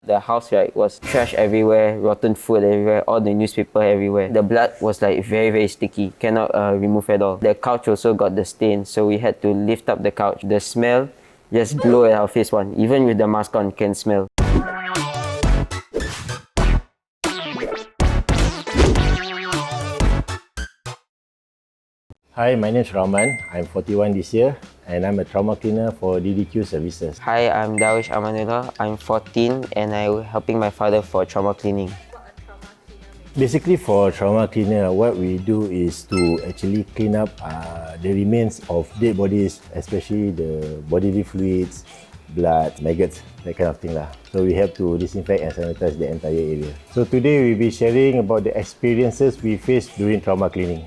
The house, right, was trash everywhere, rotten food everywhere, all the newspaper everywhere. The blood was like very sticky, cannot remove at all. The couch also got the stain, so we had to lift up the couch. The smell just blow at our face one. Even with the mask on, can smell. Hi, my name is Rahman. I'm 41 this year and I'm a trauma cleaner for DDQ services. Hi, I'm Darwish Amanullah. I'm 14 and I'm helping my father for trauma cleaning. Basically, for trauma cleaner, what we do is to actually clean up the remains of dead bodies, especially the bodily fluids, blood, maggots, that kind of thing lah. So we have to disinfect and sanitize the entire area. So today we'll be sharing about the experiences we faced during trauma cleaning.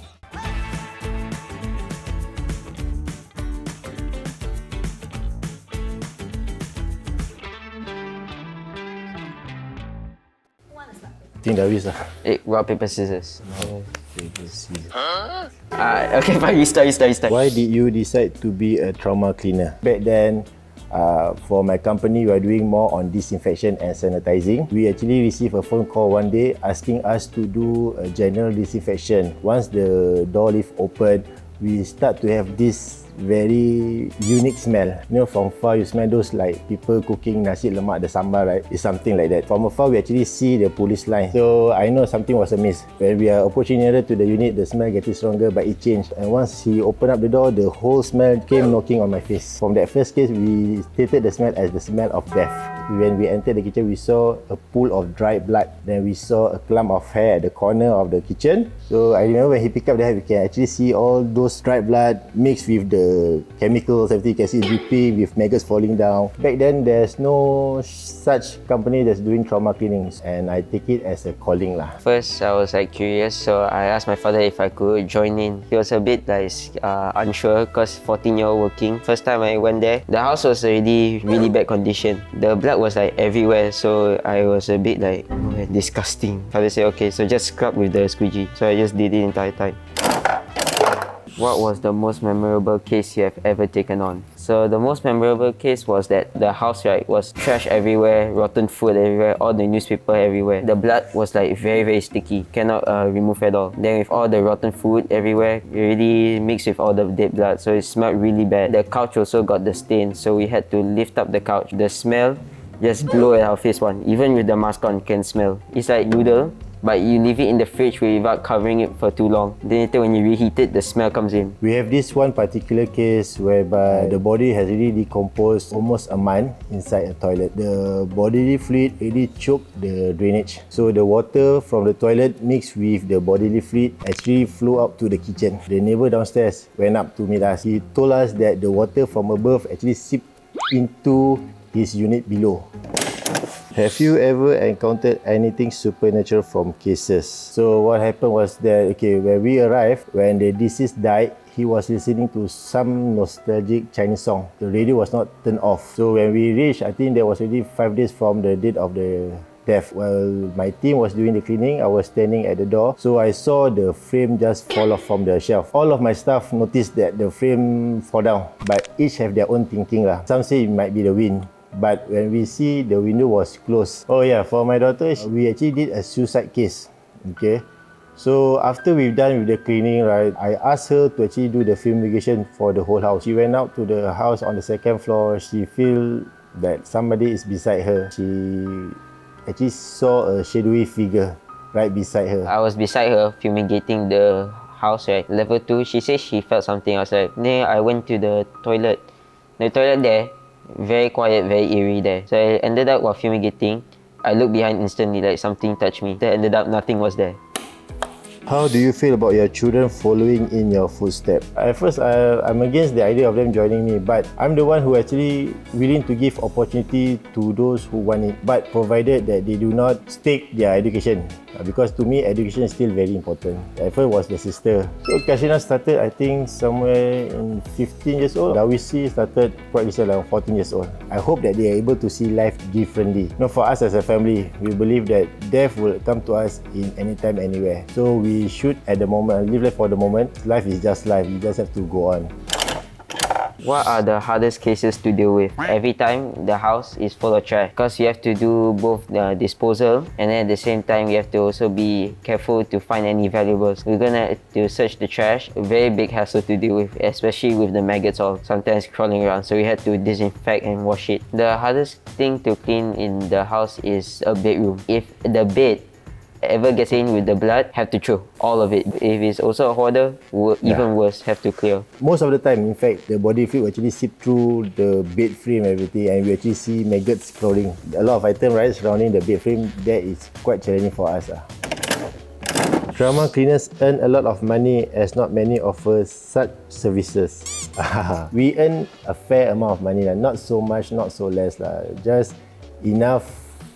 I think Darwish lah. Rock, paper, scissors. Okay, fine, you start. Why did you decide to be a trauma cleaner? Back then, for my company, we are doing more on disinfection and sanitizing. We actually received a phone call one day asking us to do a general disinfection. Once the door lift opened, we start to have this very unique smell. You know, from far you smell those like people cooking nasi lemak, the sambal, right? It's something like that. From afar, we actually see the police line. So I know something was amiss. When we are approaching nearer to the unit, the smell getting stronger, but it changed. And once he opened up the door, the whole smell came knocking on my face. From that first case, we stated the smell as the smell of death. When we entered the kitchen, we saw a pool of dried blood. Then we saw a clump of hair at the corner of the kitchen. So I remember when he picked up the hair, we can actually see all those dried blood mixed with the chemicals, everything. You can see dripping with maggots falling down. Back then, there's no such company that's doing trauma cleanings, and I take it as a calling lah. First, I was like curious, so I asked my father if I could join in. He was a bit like unsure because 14-year-old working. First time I went there, the house was already really bad condition. The blood was like everywhere, so I was a bit like disgusting. Father said, okay, so just scrub with the squeegee. So I just did it the entire time. What was the most memorable case you have ever taken on? So the most memorable case was that the house, right, was trash everywhere, rotten food everywhere, all the newspaper everywhere. The blood was like very sticky, cannot remove at all. Then with all the rotten food everywhere, it really mixed with all the dead blood, so it smelled really bad. The couch also got the stain, so we had to lift up the couch. The smell just blow at our face one. Even with the mask on, can smell. It's like noodle, but you leave it in the fridge without covering it for too long. Then later when you reheat it, the smell comes in. We have this one particular case whereby the body has really decomposed almost a month inside a toilet. The bodily fluid really choked the drainage. So the water from the toilet mixed with the bodily fluid actually flew up to the kitchen. The neighbor downstairs went up to meet us. He told us that the water from above actually seeped into his unit below. Have you ever encountered anything supernatural from cases? So what happened was that, okay, when we arrived, when the deceased died, he was listening to some nostalgic Chinese song. The radio was not turned off. So when we reached, I think there was already 5 days from the date of the death. While my team was doing the cleaning, I was standing at the door. So I saw the frame just fall off from the shelf. All of my staff noticed that the frame fall down, but each have their own thinking lah. Some say it might be the wind. But when we see, the window was closed. Oh yeah, for my daughter, we actually did a suicide case. Okay, so after we've done with the cleaning, right, I asked her to actually do the fumigation for the whole house. She went out to the house on the 2nd floor. She feel that somebody is beside her. She actually saw a shadowy figure right beside her. I was beside her fumigating the house, right, level 2. She said she felt something. I was like, then I went to the toilet. The toilet there, very quiet, very eerie there. So I ended up while fumigating, I looked behind instantly, like something touched me. Then ended up nothing was there. How do you feel about your children following in your footsteps? At first, I'm against the idea of them joining me, but I'm the one who actually willing to give opportunity to those who want it, but provided that they do not stake their education. Because to me, education is still very important. At first was the sister. So Kashina started, I think, somewhere in 15 years old. Darwisy started quite recently, around 14 years old. I hope that they are able to see life differently. You know, for us as a family, we believe that death will come to us in anytime, anywhere. So we should, at the moment, live life for the moment. Life is just life. You just have to go on. What are the hardest cases to deal with? Every time the house is full of trash, because you have to do both the disposal and then at the same time you have to also be careful to find any valuables. We're gonna to search the trash, a very big hassle to deal with, especially with the maggots all sometimes crawling around, so we had to disinfect and wash it. The hardest thing to clean in the house is a bedroom. If the bed ever gets in with the blood, have to throw all of it. If it's also a hoarder, even worse, have to clear. Most of the time, in fact, the body fluid will actually seep through the bed frame and everything, and we actually see maggots crawling. A lot of items right surrounding the bed frame, that is quite challenging for us. Drama cleaners earn a lot of money as not many offer such services. We earn a fair amount of money, not so much, not so less, just enough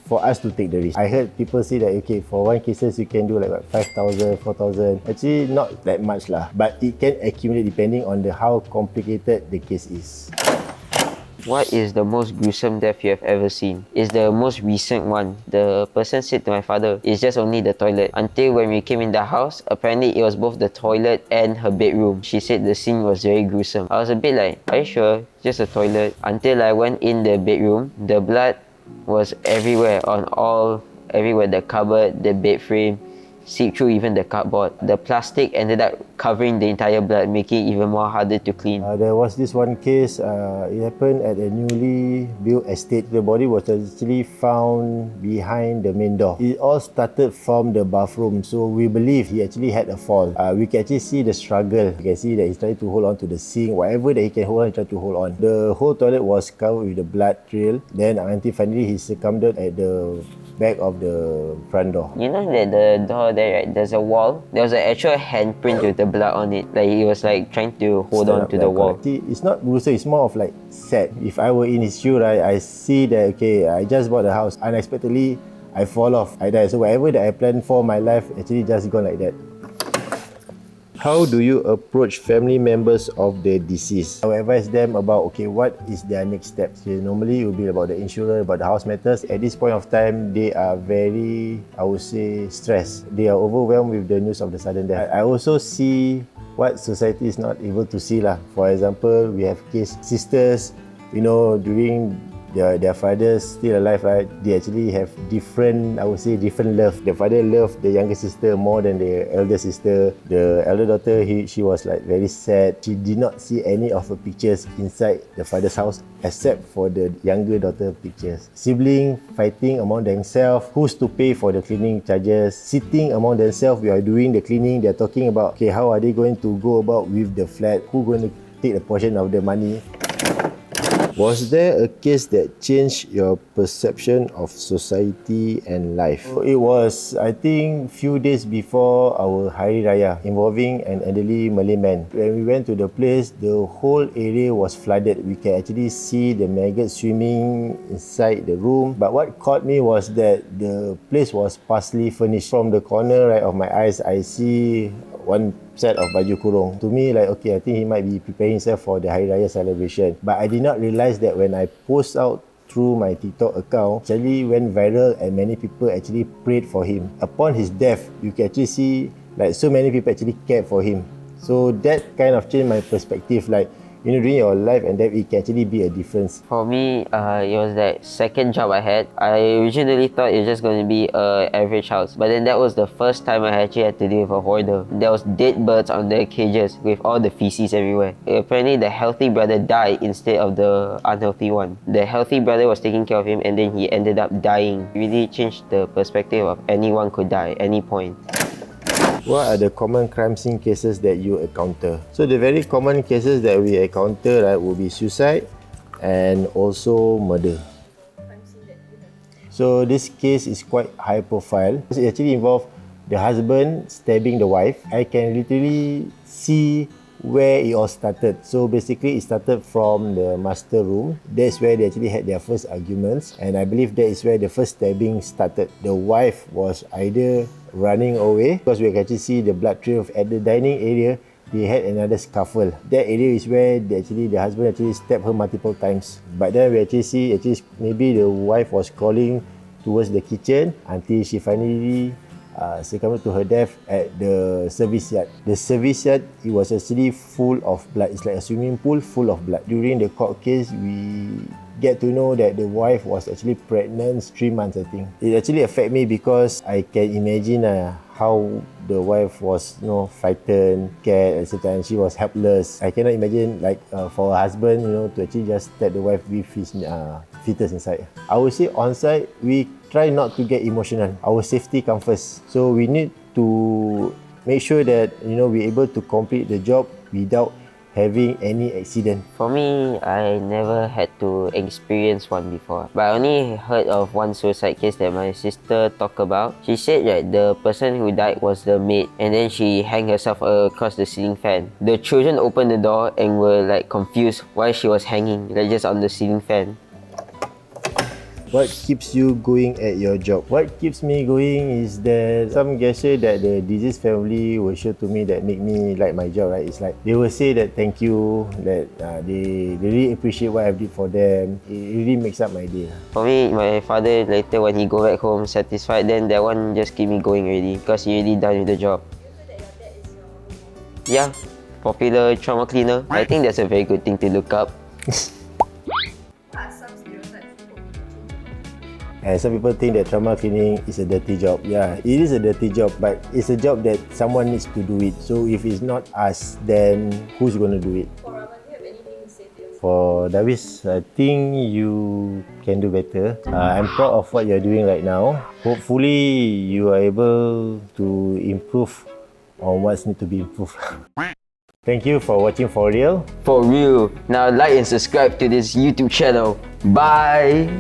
for us to take the risk. I heard people say that okay, for one cases you can do like what, 5,000, 4,000. Actually not that much but it can accumulate depending on how complicated the case is. What is the most gruesome death you have ever seen? Is the most recent one. The person said to my father, it's just only the toilet. Until when we came in the house, apparently it was both the toilet and her bedroom. She said the scene was very gruesome. I was a bit like, are you sure? Just a toilet? Until I went in the bedroom, the blood was everywhere, everywhere, the cupboard, the bed frame, seep through even the cardboard. The plastic ended up covering the entire blood, making it even more harder to clean. There was this one case, it happened at a newly built estate. The body was actually found behind the main door. It all started from the bathroom, so we believe he actually had a fall. We can actually see the struggle. You can see that he's trying to hold on to the sink, whatever that he can hold on, he tried to hold on. The whole toilet was covered with the blood trail. Then until finally he succumbed at the back of the front door. You know that the door there, right, there's a wall. There was an actual handprint with the blood on it. Like he was like trying to hold on to the wall. It's not gruesome, it's more of like sad. If I were in his shoe, right, I see that okay, I just bought a house. Unexpectedly, I fall off, I die. So whatever that I planned for my life actually just gone like that. How do you approach family members of the deceased? I will advise them about okay, what is their next steps. Normally it will be about the insurance, about the house matters. At this point of time, they are very, I would say, stressed. They are overwhelmed with the news of the sudden death. I also see what society is not able to see. For example, we have case sisters, during their fathers still alive, right? They actually have different, I would say, different love. The father loved the younger sister more than the elder sister. The elder daughter, she was like very sad. She did not see any of her pictures inside the father's house except for the younger daughter pictures. Sibling fighting among themselves, who's to pay for the cleaning charges, sitting among themselves, we are doing the cleaning, they're talking about okay, how are they going to go about with the flat, who's going to take a portion of the money. Was there a case that changed your perception of society and life? It was, I think, few days before our Hari Raya, involving an elderly Malay man. When we went to the place, the whole area was flooded. We can actually see the maggots swimming inside the room. But what caught me was that the place was partially furnished. From the corner of my eyes, I see one set of baju kurung. To me, like, okay, I think he might be preparing himself for the Hari Raya celebration. But I did not realize that when I post out through my TikTok account, actually went viral and many people actually prayed for him. Upon his death, you can actually see like so many people actually cared for him. So that kind of changed my perspective. Like, during your life and death, it can actually be a difference. For me, it was that second job I had. I originally thought it was just going to be an average house. But then that was the first time I actually had to deal with a hoarder. There was dead birds on the cages with all the feces everywhere. Apparently, the healthy brother died instead of the unhealthy one. The healthy brother was taking care of him and then he ended up dying. It really changed the perspective of anyone could die at any point. What are the common crime scene cases that you encounter? So the very common cases that we encounter, right, will be suicide and also murder. So this case is quite high profile. It actually involved the husband stabbing the wife. I can literally see where it all started. So basically it started from the master room. That's where they actually had their first arguments, and I believe that is where the first stabbing started. The wife was either running away, because we can actually see the blood trail at the dining area. They had another scuffle. That area is where the husband actually stabbed her multiple times. But then we actually see maybe the wife was crawling towards the kitchen until she finally succumbed to her death at the service yard. The service yard, it was actually full of blood. It's like a swimming pool full of blood. During the court case, we get to know that the wife was actually pregnant 3 months, I think. It actually affected me because I can imagine how the wife was, frightened, scared, at the same time she was helpless. I cannot imagine for a husband, to actually just let the wife with his fetus inside. I would say on site, we try not to get emotional. Our safety comes first. So we need to make sure that, we're able to complete the job without having any accident. For me, I never had to experience one before, but I only heard of one suicide case that my sister talked about. She said that the person who died was the maid, and then she hanged herself across the ceiling fan. The children opened the door and were confused why she was hanging just on the ceiling fan. What keeps you going at your job? What keeps me going is that some gesture that the deceased family will show to me that make me like my job, right? It's like they will say that thank you, that they really appreciate what I did for them. It really makes up my day. For me, my father later when he go back home satisfied, then that one just keep me going already because he already done with the job. Yeah, popular trauma cleaner. I think that's a very good thing to look up. And some people think that trauma cleaning is a dirty job. Yeah, it is a dirty job, but it's a job that someone needs to do it. So if it's not us, then who's going to do it? For Rahman, do you have anything to say to yourself? For Darwis, I think you can do better. I'm proud of what you're doing right now. Hopefully, you are able to improve on what's need to be improved. Thank you for watching For Real. For real. Now like and subscribe to this YouTube channel. Bye!